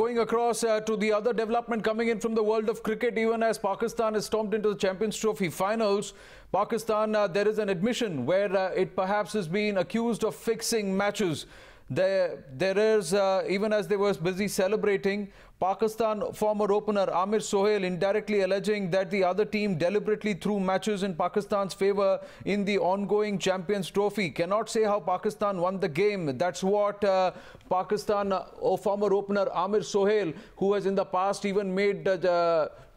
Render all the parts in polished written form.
Going across to the other development coming in from the world of cricket, even as Pakistan has stormed into the Champions Trophy finals, Pakistan, there is an admission where it perhaps has been accused of fixing matches. There is, even as they were busy celebrating, Pakistan former opener Amir Sohail indirectly alleging that the other team deliberately threw matches in Pakistan's favour in the ongoing Champions Trophy. Cannot say how Pakistan won the game. That's what Pakistan former opener Amir Sohail, who has in the past even made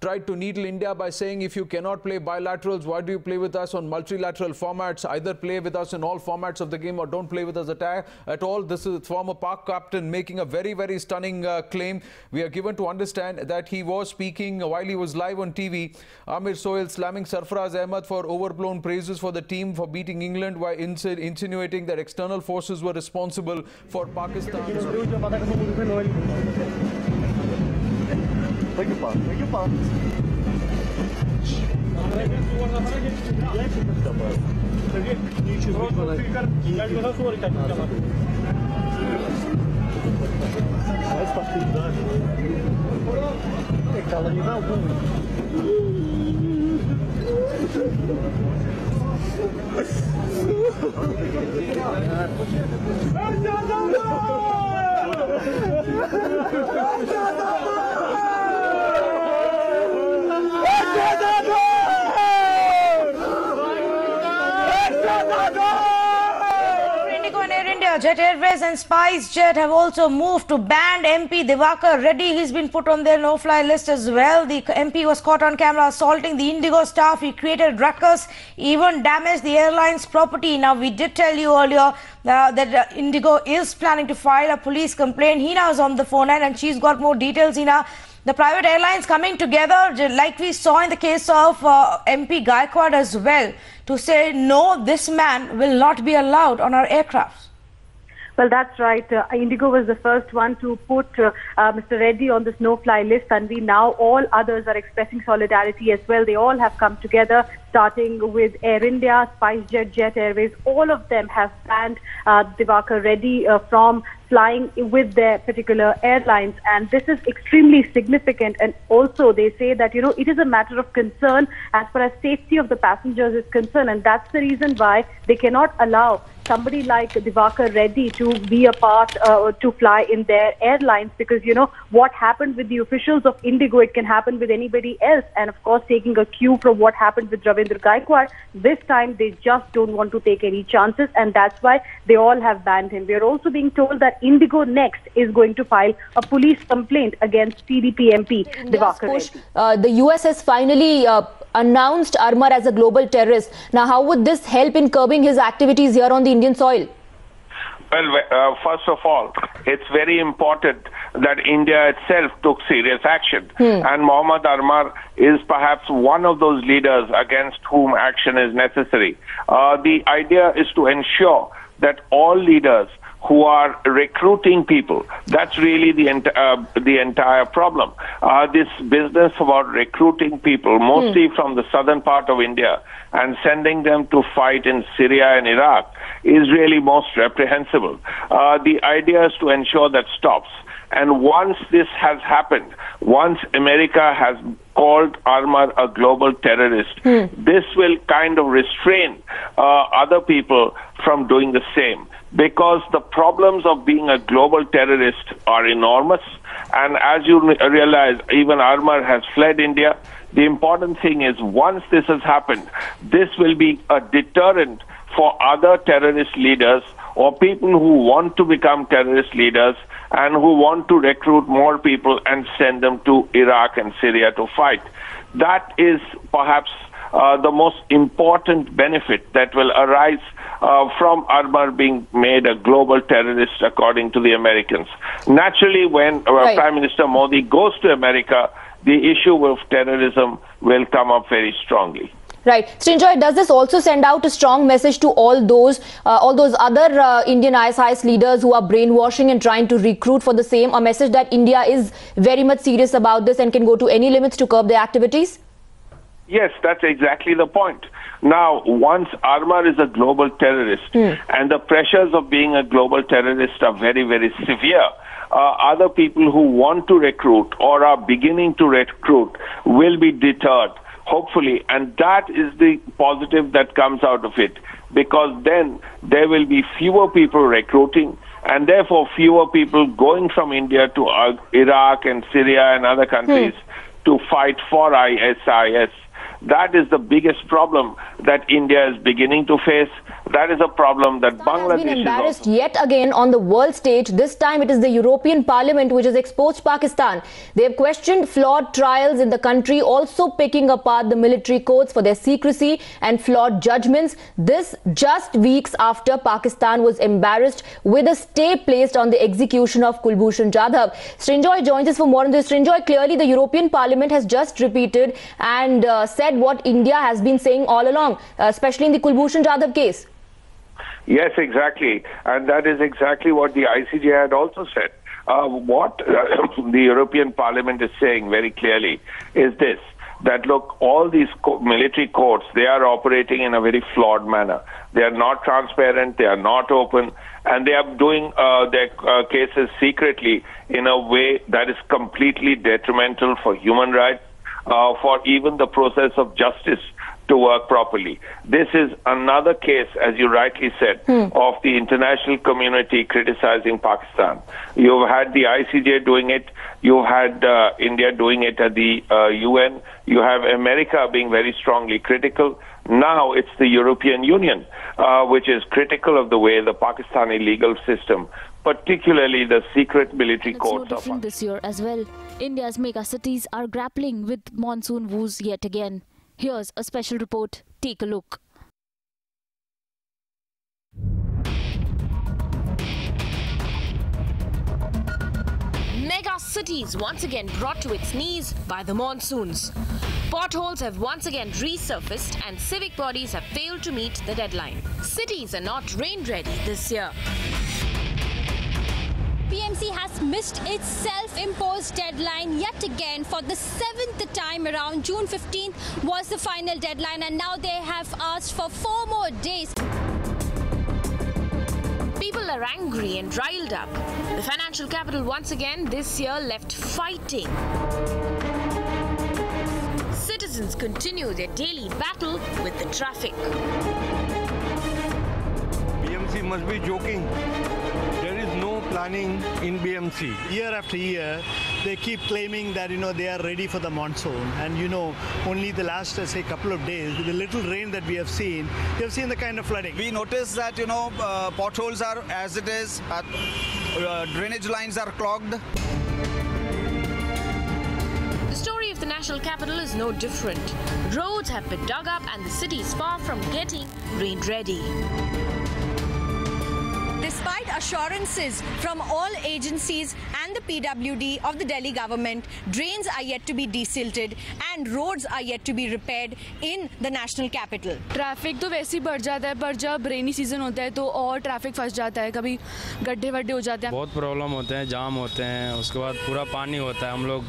tried to needle India by saying, if you cannot play bilaterals, why do you play with us on multilateral formats? Either play with us in all formats of the game or don't play with us at all. This is former Pak captain making a very, very stunning claim. We are given to understand that he was speaking while he was live on TV. Amir Sohail slamming Sarfaraz Ahmed for overblown praises for the team for beating England, while insinuating that external forces were responsible for Pakistan. Take your pass. Take your pass. Jet Airways and SpiceJet have also moved to ban MP Diwakar Reddy. He's been put on their no-fly list as well. The MP was caught on camera assaulting the Indigo staff. He created ruckus, even damaged the airline's property. Now, we did tell you earlier that Indigo is planning to file a police complaint. Hina is on the phone line and she's got more details. Hina, the private airlines coming together, like we saw in the case of MP Gaikwad as well, to say, no, this man will not be allowed on our aircraft. Well, that's right. Indigo was the first one to put Mr. Reddy on this no-fly list, and now all others are expressing solidarity as well. They all have come together, starting with Air India, SpiceJet, Jet Airways. All of them have banned Diwakar Reddy from flying with their particular airlines, and this is extremely significant. And also they say that, you know, it is a matter of concern as far as safety of the passengers is concerned, and that's the reason why they cannot allow somebody like Diwakar Reddy to be a part, to fly in their airlines, because, you know, what happened with the officials of Indigo, it can happen with anybody else. And of course, taking a cue from what happened with Ravindra Gaikwad, this time they just don't want to take any chances, and that's why they all have banned him. We are also being told that Indigo next is going to file a police complaint against PDP MP Diwakar Reddy. The US has finally announced Armar as a global terrorist. Now, how would this help in curbing his activities here on the Indian soil? Well, first of all, it's very important that India itself took serious action. And Mohammad Armar is perhaps one of those leaders against whom action is necessary. The idea is to ensure that all leaders who are recruiting people, that's really the entire problem. This business about recruiting people, mostly from the southern part of India, and sending them to fight in Syria and Iraq is really most reprehensible. The idea is to ensure that stops. And once this has happened, once America has called Armar a global terrorist, this will kind of restrain other people from doing the same. Because the problems of being a global terrorist are enormous. And as you realize, even Armar has fled India. The important thing is, once this has happened, this will be a deterrent for other terrorist leaders or people who want to become terrorist leaders and who want to recruit more people and send them to Iraq and Syria to fight. That is perhaps the most important benefit that will arise from Armar being made a global terrorist, according to the Americans. Naturally, when Prime Minister Modi goes to America, the issue of terrorism will come up very strongly. Right. Srinjoy, does this also send out a strong message to all those other Indian ISIS leaders who are brainwashing and trying to recruit for the same, a message that India is very much serious about this and can go to any limits to curb their activities? Yes, that's exactly the point. Now, once Armar is a global terrorist and the pressures of being a global terrorist are very, very severe, other people who want to recruit or are beginning to recruit will be deterred, hopefully. And that is the positive that comes out of it, because then there will be fewer people recruiting and therefore fewer people going from India to Iraq and Syria and other countries to fight for ISIS. That is the biggest problem that India is beginning to face. That is a problem that Bangladesh has been embarrassed is also yet again on the world stage. This time it is the European Parliament which has exposed Pakistan. They have questioned flawed trials in the country, also picking apart the military codes for their secrecy and flawed judgments. This just weeks after Pakistan was embarrassed with a stay placed on the execution of Kulbhushan Jadhav. Srinjoy joins us for more on this. Srinjoy, clearly the European Parliament has just repeated and said what India has been saying all along, especially in the Kulbhushan Jadhav case. Yes, exactly. And that is exactly what the ICJ had also said. What the European Parliament is saying very clearly is this, that look, all these military courts, they are operating in a very flawed manner. They are not transparent, they are not open, and they are doing their cases secretly in a way that is completely detrimental for human rights, for even the process of justice to work properly. This is another case, as you rightly said, of the international community criticizing Pakistan. You've had the ICJ doing it. You had India doing it at the UN. You have America being very strongly critical. Now it's the European Union, which is critical of the way the Pakistani legal system, particularly the secret military courts, it's no different this year as well. India's mega cities are grappling with monsoon woes yet again. Here's a special report. Take a look. Mega cities once again brought to its knees by the monsoons. Potholes have once again resurfaced and civic bodies have failed to meet the deadline. Cities are not rain ready this year. BMC has missed its self-imposed deadline yet again. For the 7th time around, June 15th was the final deadline, and now they have asked for 4 more days. People are angry and riled up. The financial capital once again this year left fighting. Citizens continue their daily battle with the traffic. BMC must be joking. There is no planning in BMC. Year after year, they keep claiming that, they are ready for the monsoon. And, only the last, say, couple of days, with the little rain that we have seen the kind of flooding. We noticed that, potholes are as it is, drainage lines are clogged. The story of the national capital is no different. Roads have been dug up and the city is far from getting rain ready. Despite assurances from all agencies and the PWD of the Delhi government, drains are yet to be desilted and roads are yet to be repaired in the national capital. Traffic तो वैसे ही बढ़ जाता है, पर जब rainy season होता है तो और ट्रैफिक फंस जाता है, कभी गड्ढे वड्ढे हो जाते हैं. बहुत प्रॉब्लम होते हैं, जाम होते हैं, उसके बाद पूरा पानी होता है. हम लोग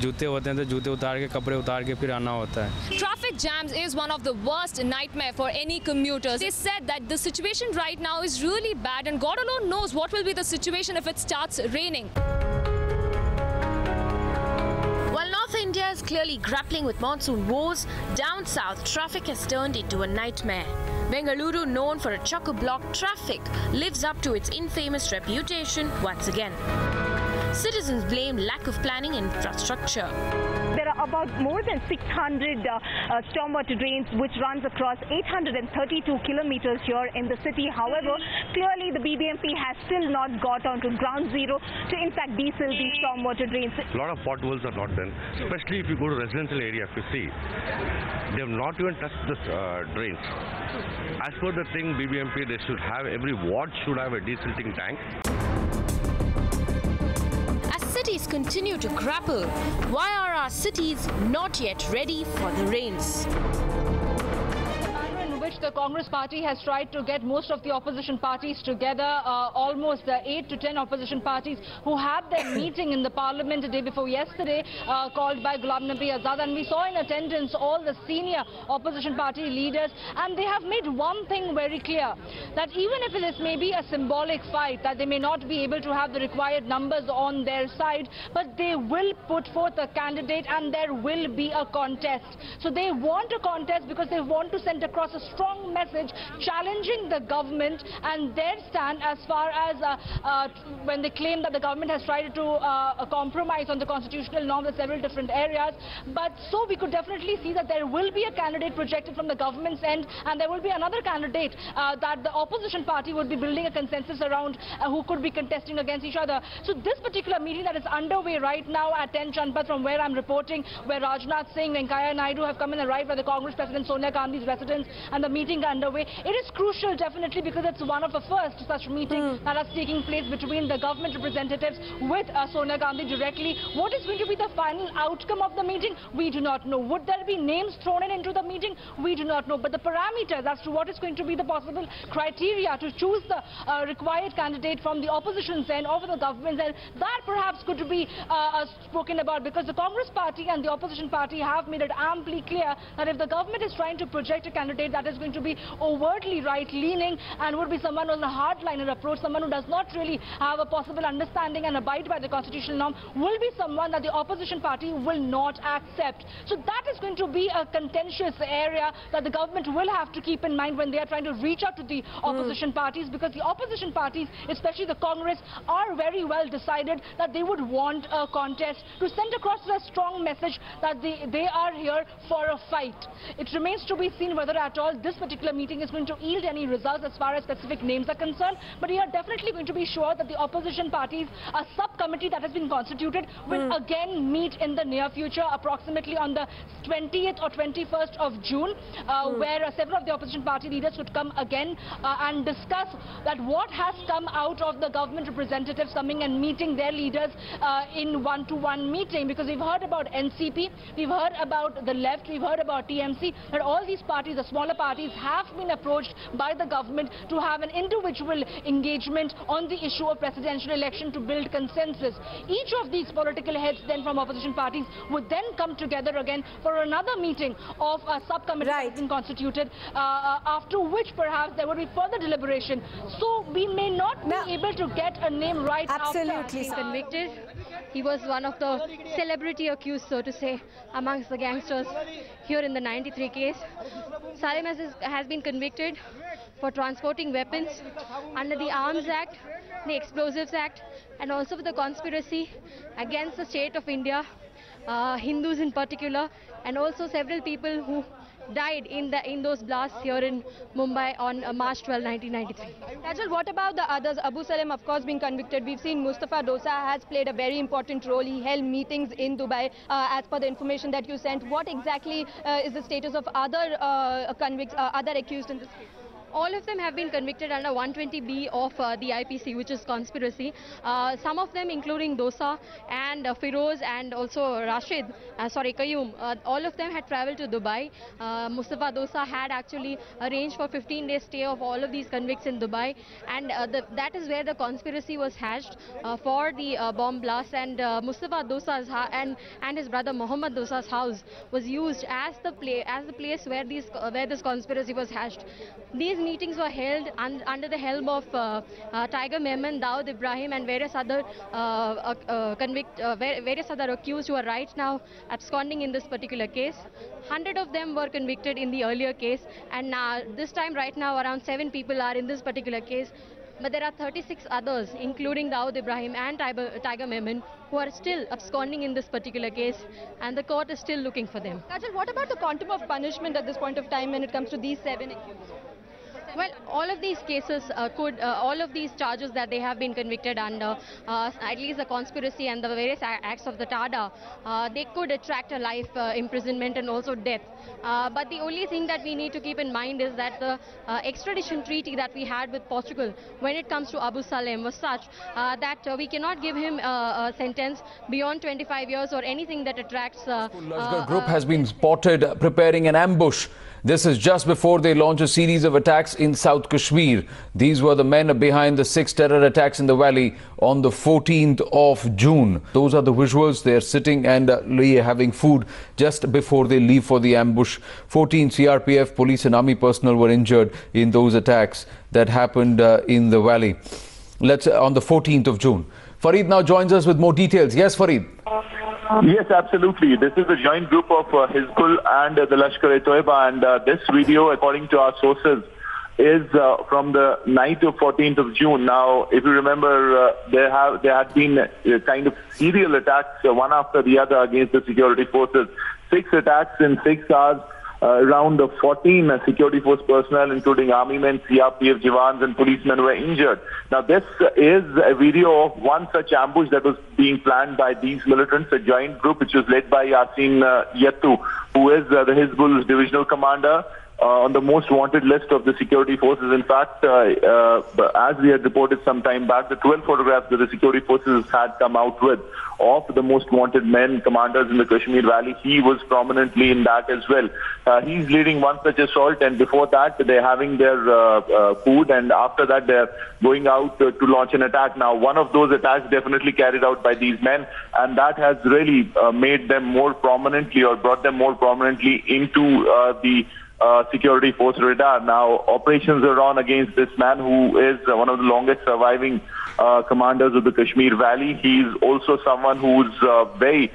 जूते होते हैं तो जूते उतार के कपड़े उतार के फिर आना होता है. Traffic jams is one of the worst nightmare for any commuters. They said that the situation right now is really bad, and God alone knows what will be the situation if it starts raining. While North India is clearly grappling with monsoon woes, down south traffic has turned into a nightmare. Bengaluru, known for a chock-a-block traffic, lives up to its infamous reputation once again. Citizens blame lack of planning and infrastructure. There are about more than 600 stormwater drains which runs across 832 kilometers here in the city. However, clearly the BBMP has still not got onto ground zero to in fact desil these stormwater drains. A lot of potholes are not done, especially if you go to residential area. If you see, they have not even touched the drains. As per the thing, BBMP, they should have, every ward should have a desilting tank. Cities continue to grapple. Why are our cities not yet ready for the rains? The manner in which the Congress party has tried to get most of the opposition parties together, almost 8 to 10 opposition parties who had their meeting in the parliament the day before yesterday, called by Ghulam Nabi Azad. And we saw in attendance all the senior opposition party leaders, and they have made one thing very clear, that even if it is maybe a symbolic fight, that they may not be able to have the required numbers on their side, but they will put forth a candidate and there will be a contest. So they want a contest because they want to send across a strong message challenging the government and their stand as far as when they claim that the government has tried to compromise on the constitutional norms in several different areas. But so we could definitely see that there will be a candidate projected from the government's end, and there will be another candidate that the opposition party would be building a consensus around who could be contesting against each other. So this particular meeting that is underway right now at 10 Janpath, from where I'm reporting, where Rajnath Singh, Venkaiah Naidu have come and arrived by the Congress President Sonia Gandhi's residence, and the meeting underway. It is crucial definitely because it's one of the first such meetings that is taking place between the government representatives with Sonia Gandhi directly. What is going to be the final outcome of the meeting? We do not know. Would there be names thrown into the meeting? We do not know. But the parameters as to what is going to be the possible criteria to choose the required candidate from the opposition's end or from the government's end, that perhaps could be spoken about, because the Congress party and the opposition party have made it amply clear that if the government is trying to project a candidate that is going to be overtly right-leaning and would be someone on a hardliner approach, someone who does not really have a possible understanding and abide by the constitutional norm, will be someone that the opposition party will not accept. So that is going to be a contentious area that the government will have to keep in mind when they are trying to reach out to the opposition parties, because the opposition parties, especially the Congress, are very well decided that they would want a contest to send across a strong message that they are here for a fight. It remains to be seen whether at all this particular meeting is going to yield any results as far as specific names are concerned, but we are definitely going to be sure that the opposition parties, a subcommittee that has been constituted, will again meet in the near future, approximately on the 20th or 21st of June, where several of the opposition party leaders would come again and discuss that what has come out of the government representatives coming and meeting their leaders in one-to-one meeting, because we've heard about NCP, we've heard about the left, we've heard about TMC, that all these parties, the smaller parties, have been approached by the government to have an individual engagement on the issue of presidential election to build consensus. Each of these political heads then from opposition parties would then come together again for another meeting of a subcommittee that has been constituted, after which perhaps there would be further deliberation. So we may not be able to get a name right after being convicted. He was one of the celebrity accused, so to say, amongst the gangsters here in the 93 case. Salim has been convicted for transporting weapons under the Arms Act, the Explosives Act, and also for the conspiracy against the state of India, Hindus in particular, and also several people who died in those blasts here in Mumbai on March 12, 1993. Kajal, what about the others? Abu Salam, of course, being convicted. We've seen Mustafa Dosa has played a very important role. He held meetings in Dubai, as per the information that you sent. What exactly is the status of other convicts, other accused in this case? All of them have been convicted under 120B of the IPC, which is conspiracy. Some of them, including Dosa and Firoz and also Qayyum, all of them had traveled to Dubai. Mustafa Dosa had actually arranged for 15-day stay of all of these convicts in Dubai, and that is where the conspiracy was hatched for the bomb blast. And Mustafa Dosa's and his brother Muhammad Dosa's house was used as the place where this conspiracy was hatched. These meetings were held under the helm of Tiger Memon, Dawood Ibrahim, and various other various other accused who are right now absconding in this particular case. 100 of them were convicted in the earlier case, and this time right now around 7 people are in this particular case. But there are 36 others, including Dawood Ibrahim and Tiger Memon, who are still absconding in this particular case, and the court is still looking for them. Kajal, what about the quantum of punishment at this point of time when it comes to these 7 accused? Well, all of these cases all of these charges that they have been convicted under, at least the conspiracy and the various acts of the TADA, they could attract a life imprisonment and also death. But the only thing that we need to keep in mind is that the extradition treaty that we had with Portugal when it comes to Abu Salam was such that we cannot give him a sentence beyond 25 years or anything that attracts... Lashkar group has been spotted preparing an ambush This is just before they launch a series of attacks in South Kashmir. These were the men behind the 6 terror attacks in the valley on the 14th of June. Those are the visuals. They are sitting and having food just before they leave for the ambush. 14 CRPF, police and army personnel were injured in those attacks that happened in the valley. On the 14th of June. Farid now joins us with more details. Yes, Farid. Yes, absolutely. This is a joint group of Hizbul and the Lashkar-e-Toiba, and this video, according to our sources, is from the night of 14th of June. Now, if you remember, there had been kind of serial attacks, one after the other, against the security forces. 6 attacks in 6 hours. Around 14 security force personnel, including army men, CRPF jawans and policemen, were injured. Now, this is a video of one such ambush that was being planned by these militants, a joint group which was led by Yasin Yattu, who is the Hizbul's divisional commander, on the most wanted list of the security forces. In fact, as we had reported some time back, the 12 photographs that the security forces had come out with of the most wanted men, commanders in the Kashmir Valley, he was prominently in that as well. He's leading one such assault, and before that, they're having their food, and after that, they're going out to launch an attack. Now, one of those attacks definitely carried out by these men, and that has really made them more prominently, or brought them more prominently into the security force radar. Now, operations are on against this man, who is one of the longest surviving commanders of the Kashmir Valley. He's also someone who's very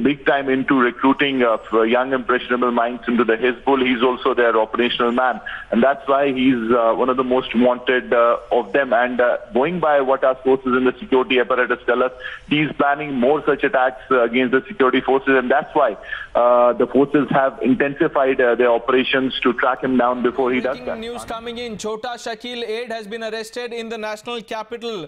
big time into recruiting young impressionable minds into the Hizbul. He's also their operational man, and that's why he's one of the most wanted of them. And going by what our sources in the security apparatus tell us, he's planning more such attacks against the security forces, and that's why the forces have intensified their operations to track him down before he does that. News coming in: Chota Shakil Aide has been arrested in the national capital.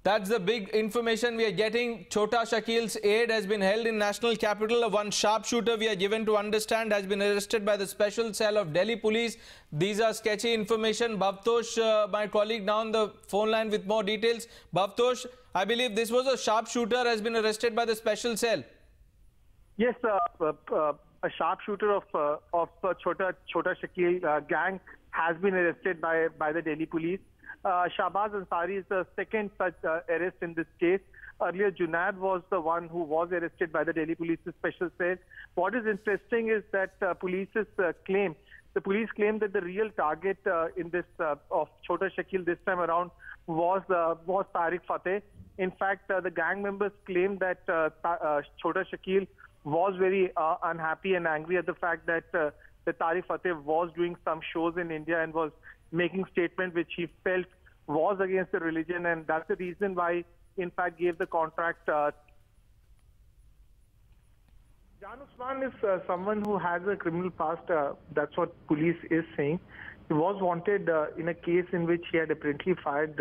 That's the big information we are getting. Chota Shakil's aide has been held in national capital. One sharpshooter, we are given to understand, has been arrested by the special cell of Delhi police. These are sketchy information. Bhavtosh, my colleague, now on the phone line with more details. Bhavtosh, I believe this was a sharpshooter has been arrested by the special cell. Yes, a sharpshooter of Chota Shakil gang has been arrested by the Delhi police. Shahbaz Ansari is the second such arrest in this case. Earlier, Junaid was the one who was arrested by the Delhi Police's special cell. What is interesting is that the police claim that the real target in this of Chota Shakil this time around was Tariq Fateh. In fact, the gang members claim that Chota Shakil was very unhappy and angry at the fact that Tariq Fateh was doing some shows in India and was making statements which he felt was against the religion, and that's the reason why, in fact, gave the contract. Jan Usman is someone who has a criminal past. That's what police is saying. He was wanted in a case in which he had apparently fired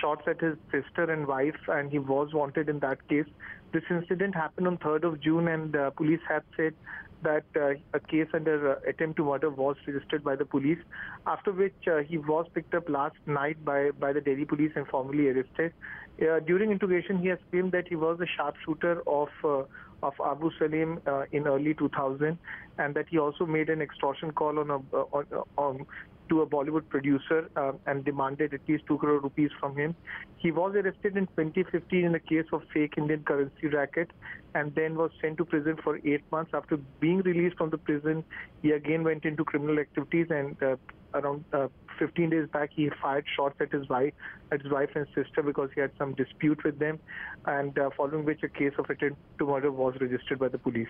shots at his sister and wife, and he was wanted in that case. This incident happened on 3rd of June, and police had said that a case under attempt to murder was registered by the police, after which he was picked up last night by the Delhi police and formally arrested. During interrogation, he has claimed that he was a sharpshooter of Abu Salim in early 2000, and that he also made an extortion call to a Bollywood producer and demanded at least 2 crore rupees from him. He was arrested in 2015 in a case of fake Indian currency racket, and then was sent to prison for 8 months. After being released from the prison, he again went into criminal activities, and around 15 days back, he fired shots at his wife and sister because he had some dispute with them, and following which a case of attempt to murder was registered by the police.